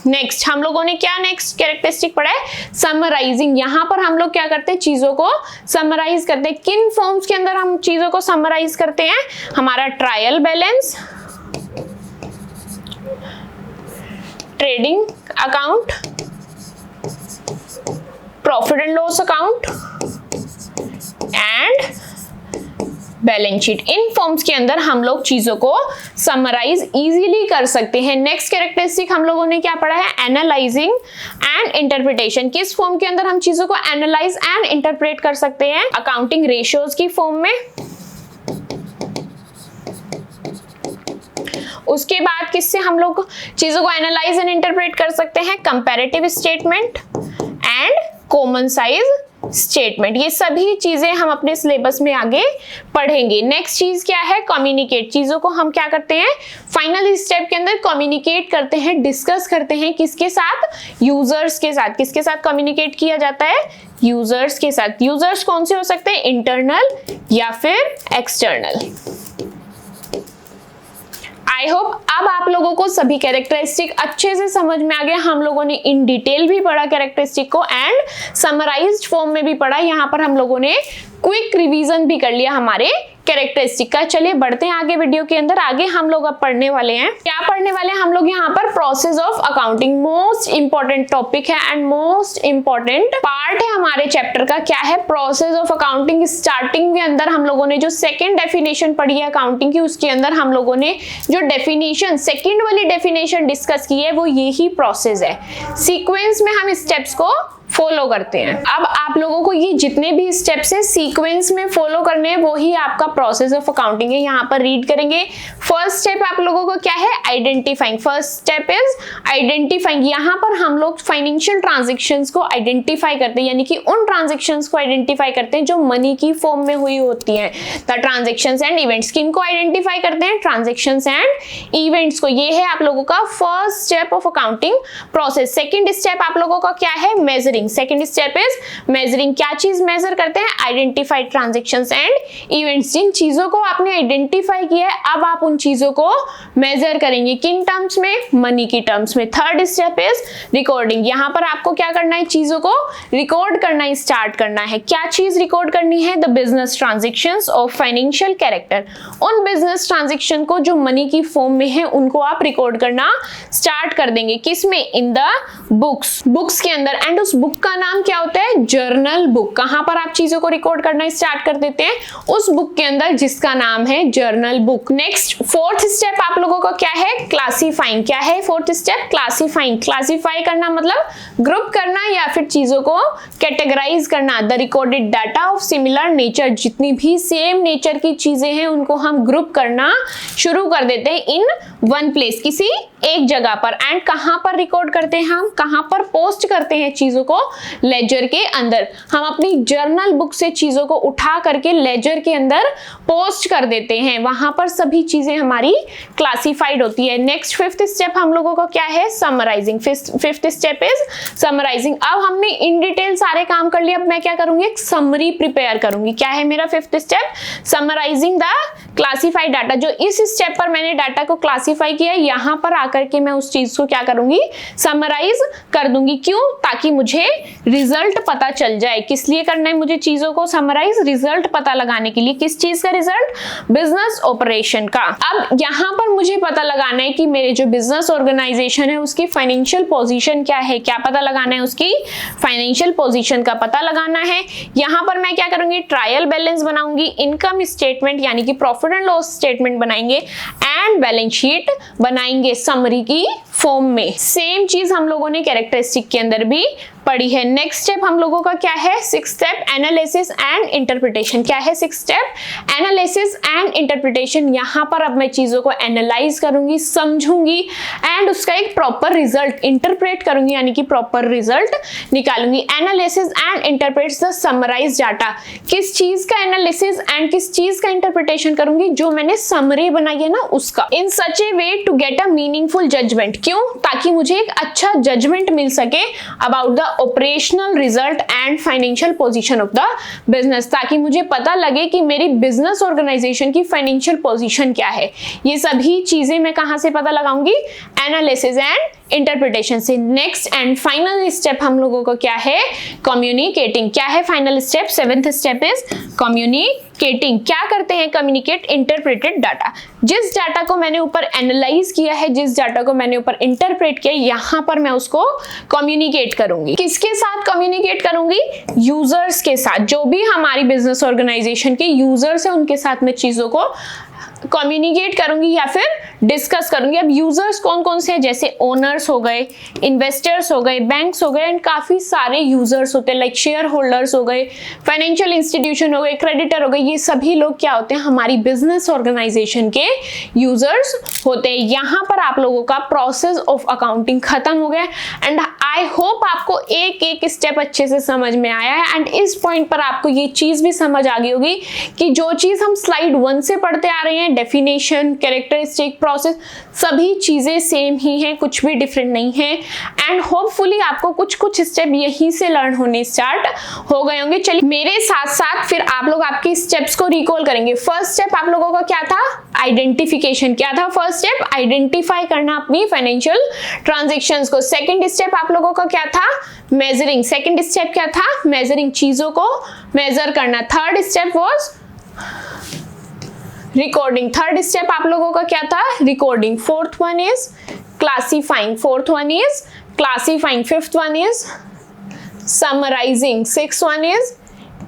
नेक्स्ट हम लोगों ने क्या नेक्स्ट कैरेक्टरिस्टिक पढ़ा है, समराइजिंग। यहां पर हम लोग क्या करते हैं, चीजों को समराइज करते हैं। किन फॉर्म्स के अंदर हम चीजों को समराइज करते हैं, हमारा trial balance, trading account, profit and loss account and balance sheet. In forms के अंदर हम लोग चीजों को समराइज इजीली कर सकते हैं। नेक्स्ट कैरेक्टरिस्टिक हम लोगों ने क्या पढ़ा है, एनालाइजिंग एंड इंटरप्रिटेशन। किस फॉर्म के अंदर हम चीजों को एनालाइज एंड इंटरप्रेट कर सकते हैं, अकाउंटिंग रेशियोज की फॉर्म में। उसके बाद किससे हम लोग चीजों को एनालाइज एंड इंटरप्रेट कर सकते हैं, comparative statement and common size statement. ये सभी चीजें हम अपने सिलेबस में आगे पढ़ेंगे। नेक्स्ट चीज क्या है, कम्युनिकेट। चीजों को हम क्या करते हैं, फाइनल स्टेप के अंदर कम्युनिकेट करते हैं, डिस्कस करते हैं। किसके साथ, यूजर्स के साथ। किसके साथ कम्युनिकेट किया जाता है, यूजर्स के साथ। यूजर्स कौन से हो सकते हैं, इंटरनल या फिर एक्सटर्नल। आई होप अब आप लोगों को सभी कैरेक्टरिस्टिक अच्छे से समझ में आ गया। हम लोगों ने इन डिटेल भी पढ़ा कैरेक्टरिस्टिक को एंड समराइज्ड फॉर्म में भी पढ़ा। यहाँ पर हम लोगों ने क्विक रिवीजन भी कर लिया हमारे कैरेक्टरिस्टिक का। चलिए बढ़ते हैं आगे वीडियो के अंदर। आगे हम लोग अब पढ़ने वाले हैं, क्या पढ़ने वाले हैं हम लोग यहाँ पर, process of accounting. Most important topic है एंड मोस्ट इंपॉर्टेंट पार्ट है हमारे चैप्टर का। क्या है, प्रोसेस ऑफ अकाउंटिंग। स्टार्टिंग के अंदर हम लोगों ने जो सेकंड डेफिनेशन पढ़ी है अकाउंटिंग की, उसके अंदर हम लोगों ने जो डेफिनेशन, सेकंड वाली डेफिनेशन डिस्कस की है, वो यही प्रोसेस है। सीक्वेंस में हम स्टेप्स को फॉलो करते हैं। अब आप लोगों को ये जितने भी स्टेप्स है सीक्वेंस में फॉलो करने हैं, वो ही आपका प्रोसेस ऑफ अकाउंटिंग है। यहाँ पर रीड करेंगे। फर्स्ट स्टेप आप लोगों को क्या है, identifying. First step is identifying. यहाँ पर हम लोग फाइनेंशियल ट्रांजेक्शन्स को आइडेंटिफाई करते हैं, यानी कि उन ट्रांजेक्शन्स को आइडेंटिफाई करते हैं जो मनी की फॉर्म में हुई होती हैं। The transactions and events. किनको आइडेंटिफाई करते हैं, ट्रांजेक्शंस एंड इवेंट्स को। ये है आप लोगों का first step of accounting process. Second step आप लोगों का क्या है, measuring. Second step is measuring. क्या चीज मेजर करते हैं, आइडेंटिफाइड ट्रांजैक्शंस एंड इवेंट्स। जिन चीजों को आपने आइडेंटिफाई किया है, अब आप उन चीजों को मेजर करेंगे। किन टर्म्स में, मनी की टर्म्स में। Third step is recording. यहां पर आपको क्या करना है, चीजों को रिकॉर्ड करना स्टार्ट करना है। क्या चीज रिकॉर्ड करनी है, the business transactions of financial character. उन बिजनेस ट्रांजैक्शन को जो मनी की फॉर्म में है, उनको आप रिकॉर्ड करना स्टार्ट कर देंगे। किसमें, इन द बुक्स के अंदर। एंड उस बुक का नाम क्या होता है, जर्नल बुक। कहां पर आप चीजों को रिकॉर्ड करना स्टार्ट कर देते हैं, उस बुक के अंदर जिसका नाम है journal book. Next fourth step आप लोगों का क्या है, क्लासीफाइंग। क्या है फोर्थ स्टेप, क्लासीफाइंग। क्लासीफाई करना मतलब ग्रुप करना या फिर चीजों को कैटेगराइज करना। The recorded data of similar nature. जितनी भी सेम नेचर की चीजें हैं उनको हम ग्रुप करना शुरू कर देते हैं इन वन प्लेस, किसी एक जगह पर। एंड कहां पर रिकॉर्ड करते हैं, हम कहां पर पोस्ट करते हैं चीजों को, लेजर के अंदर। हम अपनी जर्नल बुक से चीजों को उठा करके लेजर के अंदर पोस्ट कर देते हैं। वहां पर सभी चीजें हमारी क्लासिफाइड होती है। नेक्स्ट फिफ्थ स्टेप हम लोगों का क्या है, summarising. Fifth step is summarising. अब हमने इन डिटेल सारे काम कर लिए, अब मैं क्या करूंगी, एक समरी प्रिपेयर करूंगी। क्या है मेरा fifth step, summarising the classified data. जो इस स्टेप पर मैंने डाटा को क्लासिफाई किया, यहां पर आकर के मैं उस चीज को क्या करूंगी, समराइज कर दूंगी। क्यों, ताकि मुझे रिजल्ट पता चल जाए। किस लिए करना है मुझे चीजों को समराइज, रिजल्ट पता लगाने के लिए। किस चीज का रिजल्ट, बिजनेस ऑपरेशन का। अब यहां पर मुझे पता लगाना है कि मेरे जो बिजनेस ऑर्गेनाइजेशन है उसकी फाइनेंशियल पोजीशन क्या है। क्या पता लगाना है, उसकी फाइनेंशियल पोजीशन का पता लगाना है। यहां पर मैं क्या करूंगी, ट्रायल बैलेंस बनाऊंगी, इनकम स्टेटमेंट यानी कि profit profit and loss statement बनाएंगे एंड बैलेंस शीट बनाएंगे समरी की फॉर्म में। सेम चीज हम लोगों ने कैरेक्टरिस्टिक के अंदर भी पढ़ी है। नेक्स्ट स्टेप हम लोगों का क्या है? 6 स्टेप एनालिसिस एंड इंटरप्रिटेशन। क्या है 6 स्टेप? Analysis and interpretation. यहाँ पर अब मैं चीजों को एनालाइज करूंगी, समझूंगी एंड उसका एक प्रॉपर रिजल्ट इंटरप्रेट करूंगी, यानी कि प्रॉपर रिजल्ट निकालूंगी। Analysis and interprets the summarise data. किस चीज का एनालिसिस एंड किस चीज का इंटरप्रिटेशन करूंगी? जो मैंने समरी बनाई है ना उसका। In such a way to get a meaningful judgement. क्यों? ताकि मुझे एक अच्छा जजमेंट मिल सके about the operational result and financial position of the business, ताकि मुझे पता लगे कि मेरी बिजनेस ऑर्गेनाइजेशन की फाइनेंशियल पोजीशन क्या है। ये सभी चीजें मैं कहां से पता लगाऊंगी? एनालिसिस एंड इंटरप्रिटेशन से। नेक्स्ट एंड फाइनल स्टेप हम लोगों को क्या है? कम्युनिकेटिंग। क्या है final step? 7th step is communicating. क्या करते हैं? Communicate interpreted data. जिस डाटा को मैंने ऊपर एनालाइज किया है, जिस डाटा को मैंने ऊपर इंटरप्रेट किया, यहां पर मैं उसको कम्युनिकेट करूंगी। किसके साथ कम्युनिकेट करूंगी? यूजर्स के साथ। जो भी हमारी बिजनेस ऑर्गेनाइजेशन के यूजर्स है उनके साथ मैं चीजों को कम्युनिकेट करूंगी या फिर डिस्कस करूंगी। अब यूजर्स कौन कौन से हैं? जैसे ओनर्स हो गए, इन्वेस्टर्स हो गए, बैंक्स हो गए एंड काफी सारे यूजर्स होते हैं, लाइक शेयर होल्डर्स हो गए, फाइनेंशियल इंस्टीट्यूशन हो गए, क्रेडिटर हो गए। ये सभी लोग क्या होते हैं? हमारी बिजनेस ऑर्गेनाइजेशन के यूजर्स होते हैं। यहाँ पर आप लोगों का प्रोसेस ऑफ अकाउंटिंग खत्म हो गया एंड आई होप आपको एक एक स्टेप अच्छे से समझ में आया है एंड इस पॉइंट पर आपको ये चीज भी समझ आ गई होगी कि जो चीज हम स्लाइड 1 से पढ़ते आ रहे हैं, डेफिनेशन, कैरेक्टरिस्टिक, प्रोसेस, सभी चीजें सेम ही हैं, कुछ भी डिफरेंट नहीं है एंड होपफुली आपको कुछ कुछ स्टेप यहीं से लर्न होने स्टार्ट हो गए होंगे। चलिए मेरे साथ साथ फिर आप लोग आपके स्टेप्स को रिकॉल करेंगे। फर्स्ट स्टेप आप लोगों का क्या था? आइडेंटिफिकेशन। क्या था फर्स्ट स्टेप? आइडेंटिफाई करना अपनी फाइनेंशियल ट्रांजैक्शंस को। सेकंड स्टेप आप लोगों का क्या था? मेजरिंग। सेकंड स्टेप क्या था? मेजरिंग, चीजों को मेजर करना। Third step was recording. Third step आप लोगों का क्या था? Recording. Fourth one is classifying. Fifth one is summarising. Sixth one is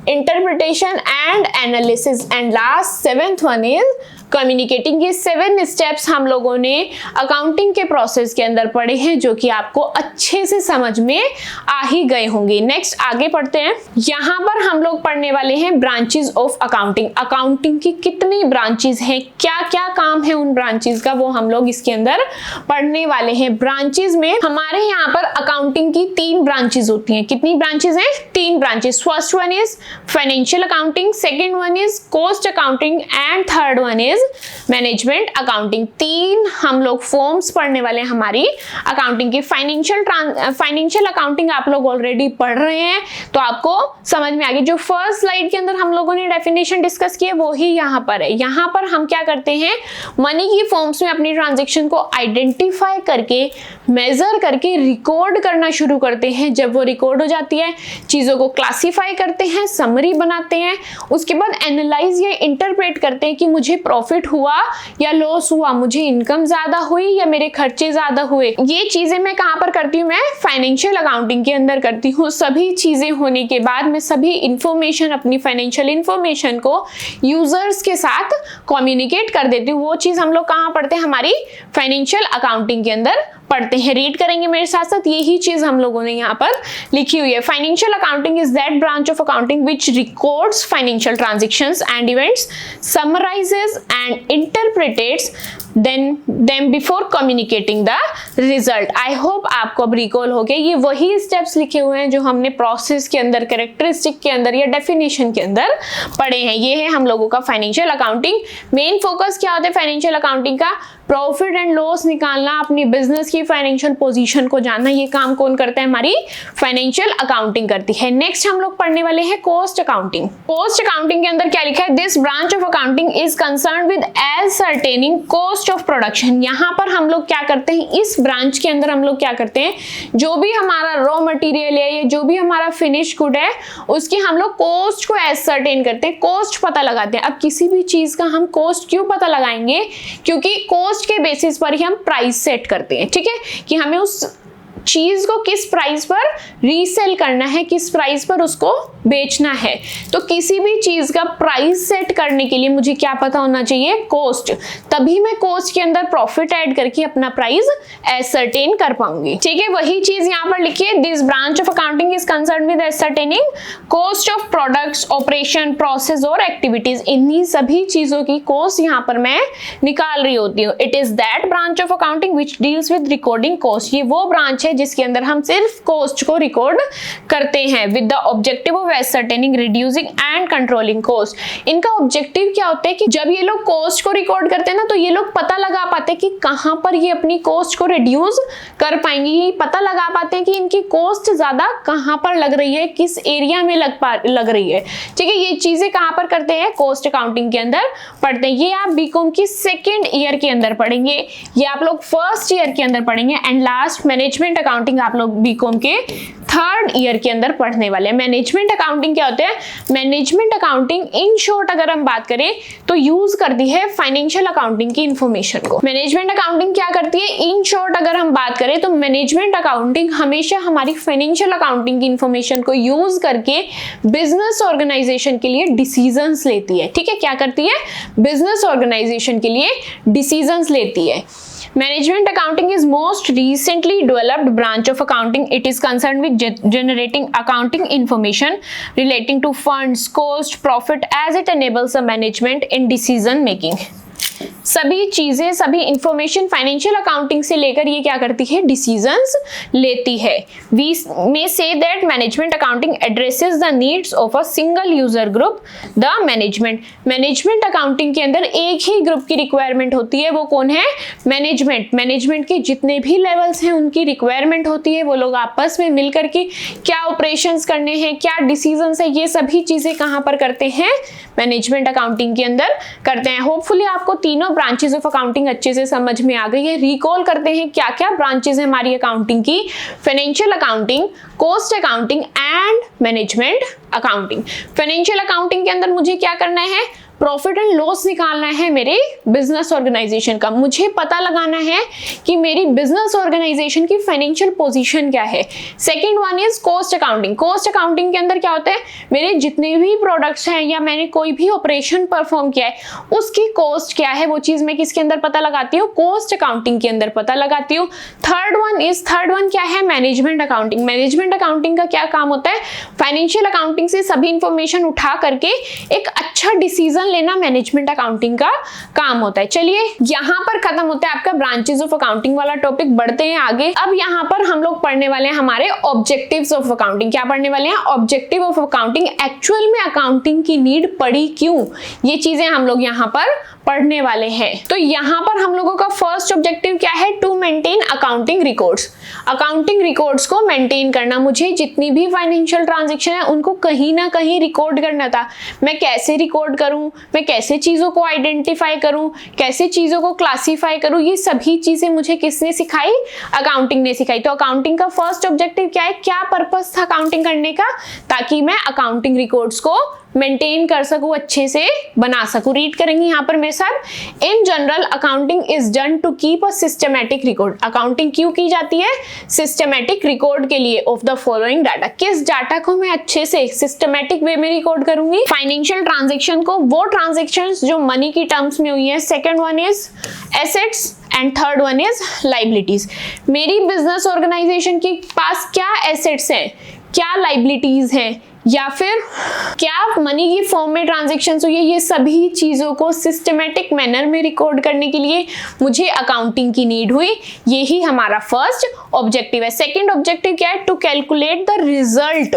interpretation and analysis and last 7th one is communicating. ये 7 स्टेप्स हम लोगों ने अकाउंटिंग के प्रोसेस के अंदर पढ़े हैं, जो कि आपको अच्छे से समझ में आ ही गए होंगे। नेक्स्ट आगे पढ़ते हैं। यहाँ पर हम लोग पढ़ने वाले हैं ब्रांचेस ऑफ अकाउंटिंग। अकाउंटिंग की कितनी ब्रांचेस हैं, क्या क्या काम है उन ब्रांचेस का, वो हम लोग इसके अंदर पढ़ने वाले हैं। ब्रांचेस में हमारे यहाँ पर अकाउंटिंग की 3 ब्रांचेस होती हैं। कितनी ब्रांचेस हैं? 3 branches. First one is financial accounting, second one is cost accounting and third one is management accounting. 3 हम लोग फॉर्म्स पढ़ने वाले हैं हमारी अकाउंटिंग की। फाइनेंशियल अकाउंटिंग आप लोग ऑलरेडी पढ़ रहे हैं तो आपको समझ में आ गई। जो फर्स्ट स्लाइड के अंदर हम लोगों ने डेफिनेशन डिस्कस की है वो ही यहाँ पर है। यहाँ पर हम क्या करते हैं? मनी की फॉर्म्स में अपनी ट्रांजेक्शन को आइडेंटिफाई करके, मेजर करके रिकॉर्ड करना शुरू करते हैं। जब वो रिकॉर्ड हो जाती है, चीजों को क्लासिफाई करते हैं, समरी बनाते हैं, उसके बाद एनालाइज या इंटरप्रेट करते हैं कि मुझे प्रॉफिट हुआ या लॉस हुआ, मुझे इनकम ज्यादा हुई या मेरे खर्चे ज्यादा हुए। ये चीजें मैं कहां पर करती हूँ? मैं फाइनेंशियल अकाउंटिंग के अंदर करती हूँ। सभी चीजें होने के बाद मैं सभी इंफॉर्मेशन, अपनी फाइनेंशियल इंफॉर्मेशन को यूजर्स के साथ कम्युनिकेट कर देती हूँ। वो चीज हम लोग कहां पढ़ते हैं? हमारी फाइनेंशियल अकाउंटिंग के अंदर पढ़ते हैं। रीड करेंगे मेरे साथ साथ, यही चीज हम लोगों ने यहाँ पर लिखी हुई है। Financial accounting is that branch of accounting which records financial transactions and events, summarises and interprets them before communicating the result। I hope आपको अब रिकॉल हो गया। ये वही स्टेप्स लिखे हुए हैं जो हमने प्रोसेस के अंदर, कैरेक्टरिस्टिक के अंदर या डेफिनेशन के अंदर पढ़े हैं। ये है हम लोगों का फाइनेंशियल अकाउंटिंग। मेन फोकस क्या होता है फाइनेंशियल अकाउंटिंग का? प्रॉफिट एंड लॉस निकालना, अपनी बिजनेस की फाइनेंशियल पोजीशन को जानना। ये काम कौन करता है? हमारी फाइनेंशियल अकाउंटिंग करती है। नेक्स्ट हम लोग पढ़ने वाले हैं कॉस्ट अकाउंटिंग। कॉस्ट अकाउंटिंग के अंदर क्या लिखा है? This branch of accounting is concerned with ascertaining cost of production. यहाँ पर हम लोग क्या करते हैं? इस ब्रांच के अंदर हम लोग क्या करते हैं? जो भी हमारा रॉ मटेरियल है या जो भी हमारा फिनिश गुड है, उसकी हम लोग कॉस्ट को एसरटेन करते हैं, कॉस्ट पता लगाते हैं। अब किसी भी चीज का हम कॉस्ट क्यों पता लगाएंगे? क्योंकि कॉस्ट के बेसिस पर ही हम प्राइस सेट करते हैं। ठीक है, कि हमें उस चीज को किस प्राइस पर रीसेल करना है, किस प्राइस पर उसको बेचना है। तो किसी भी चीज का प्राइस सेट करने के लिए मुझे क्या पता होना चाहिए, कॉस्ट, तभी मैं कॉस्ट के अंदर प्रॉफिट ऐड करके अपना प्राइस एसरटेन कर पाऊंगी। ठीक है, वही चीज यहाँ पर लिखिए, this branch of accounting is concern with ascertaining cost of products, operation, process और एक्टिविटीज। इन्हीं सभी चीजों की कॉस्ट यहाँ पर मैं निकाल रही होती हूँ। It is that branch of accounting which deals with recording cost. ये वो ब्रांच है जिसके अंदर हम सिर्फ कॉस्ट को रिकॉर्ड करते हैं with the objective of ascertaining, reducing and controlling cost. इनका ऑब्जेक्टिव क्या होता है कि जब ये लोग कॉस्ट को रिकॉर्ड करते हैं ना, तो ये लोग पता लगा पाते हैं कि कहां पर ये अपनी कॉस्ट को रिड्यूस कर पाएंगे, ये पता लगा पाते हैं कि इनकी कॉस्ट ज्यादा कहां पर लग रही है, किस एरिया में लग रही है। ठीक है, ये चीजें कहां पर करते हैं, कॉस्ट अकाउंटिंग के अंदर पढ़ते हैं। ये आप बीकॉम की सेकेंड ईयर के अंदर पढ़ेंगे, ये आप लोग फर्स्ट ईयर के अंदर पढ़ेंगे, एंड लास्ट मैनेजमेंट अकाउंटिंग आप लोग बीकॉम के थर्ड ईयर के अंदर पढ़ने वाले हैं। मैनेजमेंट अकाउंटिंग क्या होता है, मैनेजमेंट अकाउंटिंग इन शॉर्ट अगर हम बात करें तो यूज करती है फाइनेंशियल अकाउंटिंग की इंफॉर्मेशन को। मैनेजमेंट अकाउंटिंग क्या करती है, इन शॉर्ट अगर हम बात करें तो मैनेजमेंट अकाउंटिंग हमेशा हमारी फाइनेंशियल अकाउंटिंग की इंफॉर्मेशन को यूज करके बिजनेस ऑर्गेनाइजेशन के लिए डिसीजंस लेती है। ठीक है, क्या करती है, बिजनेस ऑर्गेनाइजेशन के लिए डिसीजंस लेती है। Management accounting is most recently developed branch of accounting. It is concerned with generating accounting information relating to funds, cost, profit as it enables the management in decision making. सभी चीजें, सभी information financial accounting से लेकर ये क्या करती है, decisions लेती है। We may say that management accounting addresses the needs of a single user group, the management. Management accounting के अंदर एक ही ग्रुप की रिक्वायरमेंट होती है, वो कौन है, मैनेजमेंट। मैनेजमेंट के जितने भी लेवल्स हैं उनकी रिक्वायरमेंट होती है, वो लोग आपस में मिलकर के क्या ऑपरेशंस करने हैं, क्या डिसीजंस है, ये सभी चीजें कहां पर करते हैं, मैनेजमेंट अकाउंटिंग के अंदर करते हैं। होपफुली आपको तीनों ब्रांचेस ऑफ अकाउंटिंग अच्छे से समझ में आ गई है। रिकॉल करते हैं क्या क्या ब्रांचेस है हमारी अकाउंटिंग की, financial accounting, cost accounting and management accounting. Financial accounting के अंदर मुझे क्या करना है, प्रॉफिट एंड लॉस निकालना है मेरे बिजनेस ऑर्गेनाइजेशन का। मुझे पता लगाना है कि मेरी बिजनेस ऑर्गेनाइजेशन की फाइनेंशियल पोजीशन क्या है। Second one is cost accounting. Cost accounting के अंदर क्या होता है, मेरे जितने भी प्रोडक्ट्स हैं या मैंने कोई भी ऑपरेशन परफॉर्म किया है उसकी कॉस्ट क्या है, वो चीज मैं किसके अंदर पता लगाती हूँ, कॉस्ट अकाउंटिंग के अंदर पता लगाती हूँ। थर्ड वन क्या है, मैनेजमेंट अकाउंटिंग। मैनेजमेंट अकाउंटिंग का क्या काम होता है, फाइनेंशियल अकाउंटिंग से सभी इंफॉर्मेशन उठा करके एक अच्छा डिसीजन लेना मैनेजमेंट अकाउंटिंग का काम होता है। चलिए यहाँ पर खत्म होता है आपका ब्रांचेस ऑफ अकाउंटिंग वाला टॉपिक, बढ़ते हैं आगे। अब यहाँ पर हम लोग पढ़ने वाले हैं हमारे ऑब्जेक्टिव्स ऑफ अकाउंटिंग। क्या पढ़ने वाले हैं, ऑब्जेक्टिव ऑफ अकाउंटिंग। एक्चुअल में अकाउंटिंग की नीड पड़ी क्यों, ये चीजें हम लोग यहाँ पर पढ़ने वाले हैं। तो यहाँ पर हम लोगों का फर्स्ट ऑब्जेक्टिव क्या है, to maintain accounting records. Accounting records को मेंटेन करना, मुझे जितनी भी फाइनेंशियल ट्रांजैक्शन है उनको कहीं ना कहीं रिकॉर्ड करना था। मैं कैसे रिकॉर्ड करूं, मैं कैसे चीजों को आइडेंटिफाई करूं, कैसे चीजों को क्लासिफाई करूं, ये सभी चीजें मुझे किसने सिखाई, अकाउंटिंग ने सिखाई। तो अकाउंटिंग का फर्स्ट ऑब्जेक्टिव क्या है, क्या पर्पस था अकाउंटिंग करने का, ताकि मैं अकाउंटिंग रिकॉर्ड्स को मेंटेन कर सकूं, अच्छे से बना सकूं। रीड करेंगे यहाँ पर मेरे साथ, in general accounting is done to keep a systematic record. Accounting क्यों की जाती है, सिस्टमैटिक रिकॉर्ड के लिए ऑफ द फॉलोइंग डाटा। किस डाटा को मैं अच्छे से सिस्टमैटिक वे में रिकॉर्ड करूंगी, फाइनेंशियल ट्रांजेक्शन को, वो ट्रांजेक्शंस जो मनी की टर्म्स में हुई है। Second one is assets and third one is liabilities. मेरी बिजनेस ऑर्गेनाइजेशन के पास क्या एसेट्स हैं, क्या लाइबिलिटीज हैं, या फिर क्या मनी की फॉर्म में ट्रांजैक्शंस हुई है, ये सभी चीजों को सिस्टमैटिक मैनर में रिकॉर्ड करने के लिए मुझे अकाउंटिंग की नीड हुई। यही हमारा फर्स्ट ऑब्जेक्टिव है। सेकंड ऑब्जेक्टिव क्या है, to calculate the result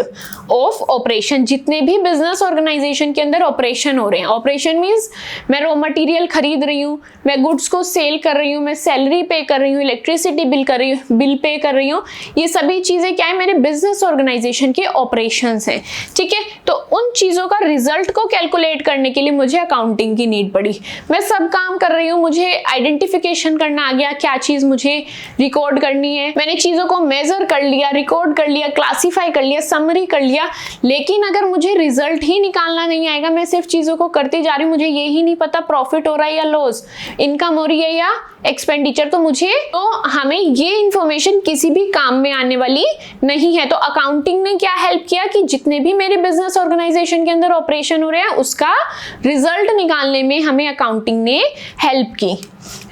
of operation. जितने भी बिजनेस ऑर्गेनाइजेशन के अंदर ऑपरेशन हो रहे हैं, ऑपरेशन मीन्स मैं रॉ मटेरियल खरीद रही हूँ, मैं गुड्स को सेल कर रही हूँ, मैं सैलरी पे कर रही हूँ, इलेक्ट्रिसिटी बिल पे कर रही हूँ, ये सभी चीजें क्या है, मेरे बिजनेस ऑर्गेनाइजेशन के ऑपरेशंस हैं। ठीक है। तो उन चीजों का रिजल्ट को कैलकुलेट करने के लिए मुझे अकाउंटिंग की नीड पड़ी। मैं सब काम कर रही हूँ, मुझे आइडेंटिफिकेशन करना आ गया, क्या चीज मुझे रिकॉर्ड करनी है, मैंने चीजों को मेजर कर लिया, रिकॉर्ड कर लिया, क्लासीफाई कर लिया, समरी कर लिया, लेकिन अगर मुझे रिजल्ट ही निकालना नहीं आएगा, मैं सिर्फ चीजों को करती जा रही हूँ, मुझे ये ही नहीं पता प्रॉफिट हो रहा है या लॉस, इनकम हो रही है या एक्सपेंडिचर, तो हमें ये इंफॉर्मेशन किसी भी काम में आने वाली नहीं है। तो अकाउंटिंग ने क्या हेल्प किया कि जितने भी मेरे बिजनेस ऑर्गेनाइजेशन के अंदर ऑपरेशन हो रहे हैं उसका रिजल्ट निकालने में हमें अकाउंटिंग ने हेल्प की।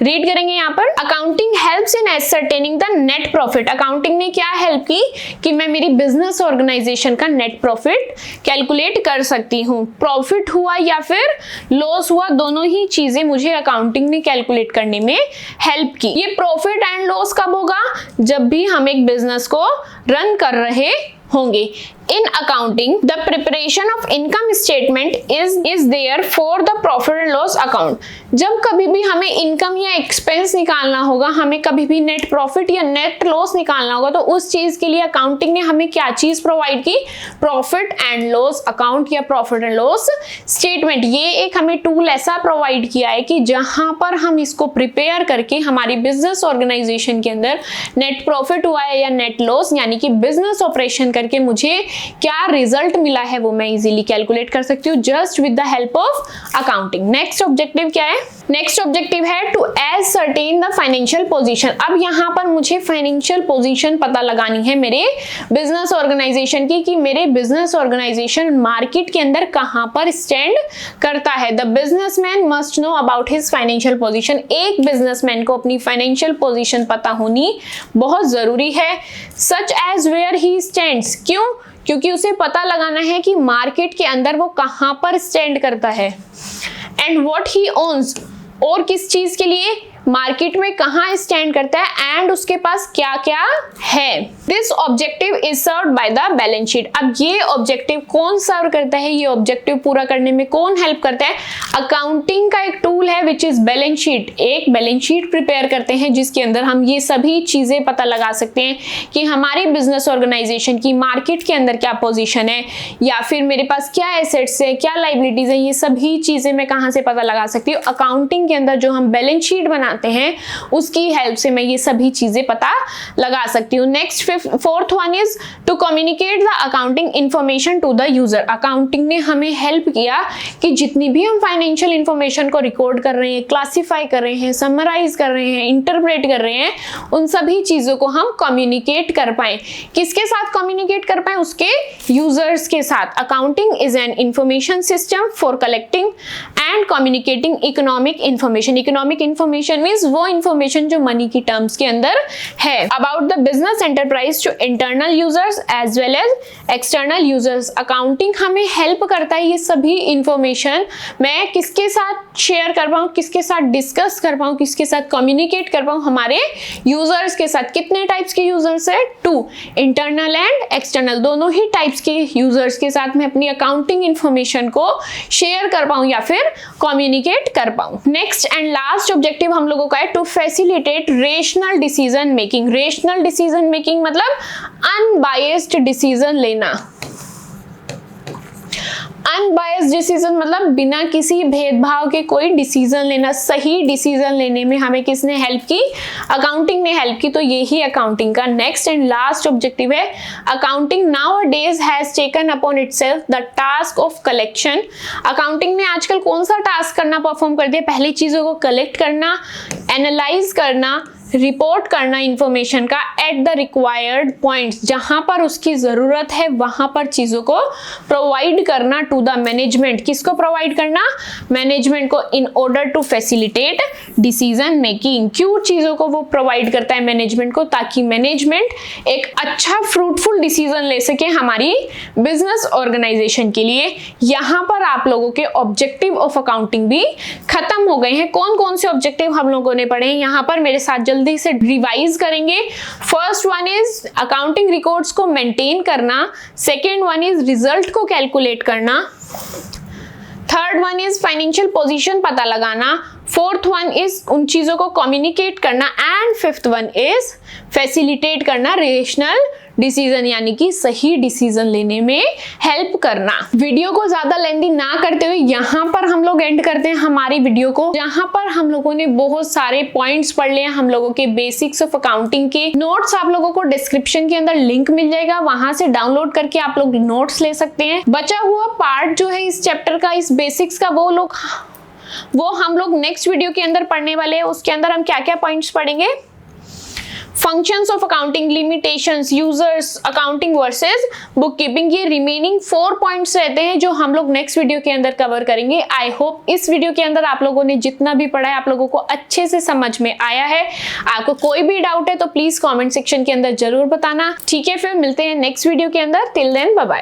रीड करेंगे यहाँ पर, accounting helps in ascertaining the net profit. Accounting ने क्या हेल्प की कि मैं मेरी बिजनेस ऑर्गेनाइजेशन का नेट प्रॉफिट कैलकुलेट कर सकती हूँ। प्रॉफिट हुआ या फिर लॉस हुआ, दोनों ही चीजें मुझे अकाउंटिंग ने कैलकुलेट करने में हेल्प की। ये प्रॉफिट एंड लॉस कब होगा? जब भी हम एक बिजनेस को रन कर रहे होंगे। In accounting, the preparation of income statement is there for the profit and loss account. जब कभी भी हमें इनकम या एक्सपेंस निकालना होगा, हमें कभी भी नेट प्रॉफिट या नेट लॉस निकालना होगा, तो उस चीज के लिए अकाउंटिंग ने हमें क्या चीज प्रोवाइड की? प्रॉफिट एंड लॉस अकाउंट या प्रॉफिट एंड लॉस स्टेटमेंट। ये एक हमें टूल ऐसा प्रोवाइड किया है कि जहां पर हम इसको प्रिपेयर करके हमारी बिजनेस ऑर्गेनाइजेशन के अंदर नेट प्रॉफिट हुआ है या नेट लॉस, यानी कि बिजनेस ऑपरेशन करके मुझे क्या रिजल्ट मिला है वो मैं इजीली कैलकुलेट कर सकती हूँ just with the help of accounting. Next objective क्या है? नेक्स्ट ऑब्जेक्टिव है to ascertain the financial position. अब यहाँ पर मुझे फाइनेंशियल पोजीशन पता लगानी है मेरे बिजनेस ऑर्गेनाइजेशन की, कि मेरे बिजनेस ऑर्गेनाइजेशन मार्केट के अंदर कहाँ पर स्टैंड करता है। The businessman must know about his financial position. एक बिजनेसमैन को अपनी फाइनेंशियल पोजीशन पता होनी बहुत जरूरी है। Such as where he stands. क्यों? क्योंकि उसे पता लगाना है कि मार्केट के अंदर वो कहां पर स्टैंड करता है। एंड व्हाट ही ओन्स, और किस चीज के लिए मार्केट में कहां स्टैंड करता है एंड उसके पास क्या क्या है। This objective is served by the balance sheet. अब ये ऑब्जेक्टिव कौन सर्व करता है? ये ऑब्जेक्टिव पूरा करने में कौन हेल्प करता है? अकाउंटिंग का एक टूल है विच इज बैलेंस शीट। एक बैलेंस शीट प्रिपेयर करते हैं जिसके अंदर हम ये सभी चीजें पता लगा सकते हैं कि हमारे बिजनेस ऑर्गेनाइजेशन की मार्केट के अंदर क्या पोजीशन है, या फिर मेरे पास क्या एसेट्स है, क्या लाइबिलिटीज है, ये सभी चीजें मैं कहां से पता लगा सकती हूँ? अकाउंटिंग के अंदर जो हम बैलेंस शीट बनाते हैं उसकी हेल्प से मैं ये सभी चीजें पता लगा सकती हूँ। Next fourth one is to communicate the accounting information to the user. Accounting ने हमें हेल्प किया कि जितनी भी हम फाइनेंशियल इंफॉर्मेशन को रिकॉर्ड कर रहे हैं, क्लासिफाई कर रहे हैं, समराइज कर रहे हैं, इंटरप्रेट कर रहे हैं, उन सभी चीजों को हम कम्युनिकेट कर पाए। किसके साथ कम्युनिकेट कर पाए? उसके यूजर्स के साथ। Accounting is an information system for collecting and communicating economic information. Economic information means वो इंफॉर्मेशन जो मनी की टर्म्स के अंदर है about the business enterprise to internal users as well as external users. Accounting हमें help करता है ये सभी इंफॉर्मेशन मैं किसके साथ शेयर कर पाऊँ, किसके साथ डिस्कस कर पाऊँ, किसके साथ कम्युनिकेट कर पाऊँ? हमारे यूजर्स के साथ। कितने टाइप्स के यूजर्स है? 2, इंटरनल एंड एक्सटर्नल। दोनों ही टाइप्स के यूजर्स के साथ मैं अपनी अकाउंटिंग इंफॉर्मेशन को शेयर कर पाऊँ या फिर कम्युनिकेट कर पाऊँ। नेक्स्ट एंड लास्ट ऑब्जेक्टिव हम लोगों का है to facilitate rational decision making. Rational decision making मतलब अनबायस्ड डिसीजन लेना। अनबायस्ड डिसीजन मतलब बिना किसी भेदभाव के कोई डिसीजन लेना। सही डिसीजन लेने में हमें किसने हेल्प की? अकाउंटिंग ने हेल्प की। तो यही अकाउंटिंग का नेक्स्ट एंड लास्ट ऑब्जेक्टिव है। Accounting nowadays has taken upon itself the task of collection. Accounting ने आजकल कौन सा टास्क करना परफॉर्म कर दिया? पहली चीजों को कलेक्ट करना, एनालाइज करना, रिपोर्ट करना इंफॉर्मेशन का एट द रिक्वायर्ड पॉइंट्स। जहां पर उसकी जरूरत है वहां पर चीजों को प्रोवाइड करना टू द मैनेजमेंट। किसको प्रोवाइड करना? मैनेजमेंट को, in order to facilitate decision making. क्यों चीजों को वो प्रोवाइड करता है मैनेजमेंट को? ताकि मैनेजमेंट एक अच्छा फ्रूटफुल डिसीजन ले सके हमारी बिजनेस ऑर्गेनाइजेशन के लिए। यहां पर आप लोगों के ऑब्जेक्टिव ऑफ अकाउंटिंग भी खत्म हो गए हैं। कौन कौन से ऑब्जेक्टिव हम लोगों ने पढ़े हैं यहाँ पर मेरे साथ जल्दी से रिवाइज करेंगे। First one is accounting records को मेंटेन करना, सेकेंड वन इज रिजल्ट को कैलकुलेट करना, third one is financial position पता लगाना, फोर्थ वन इज उन चीजों को कम्युनिकेट करना and fifth one is facilitate करना रेशनल डिसीजन यानी कि सही डिसीजन लेने में हेल्प करना। वीडियो को ज्यादा लेंथी ना करते हुए यहाँ पर हम लोग एंड करते हैं हमारी वीडियो को, जहां पर हम लोगों ने बहुत सारे पॉइंट्स पढ़ लिए हम लोगों के बेसिक्स ऑफ अकाउंटिंग के। नोट्स आप लोगों को डिस्क्रिप्शन के अंदर लिंक मिल जाएगा, वहां से डाउनलोड करके आप लोग नोट्स ले सकते हैं। बचा हुआ पार्ट जो है इस चैप्टर का, इस बेसिक्स का, वो हम लोग नेक्स्ट वीडियो के अंदर पढ़ने वाले हैं। उसके अंदर हम क्या क्या पॉइंट्स पढ़ेंगे, functions of accounting, limitations, users, accounting versus book keeping, ये रिमेनिंग 4 पॉइंट्स रहते हैं जो हम लोग नेक्स्ट वीडियो के अंदर कवर करेंगे। आई होप इस वीडियो के अंदर आप लोगों ने जितना भी पढ़ा है आप लोगों को अच्छे से समझ में आया है। आपको कोई भी डाउट है तो प्लीज कॉमेंट सेक्शन के अंदर जरूर बताना। ठीक है, फिर मिलते हैं नेक्स्ट वीडियो के अंदर। Till then bye bye.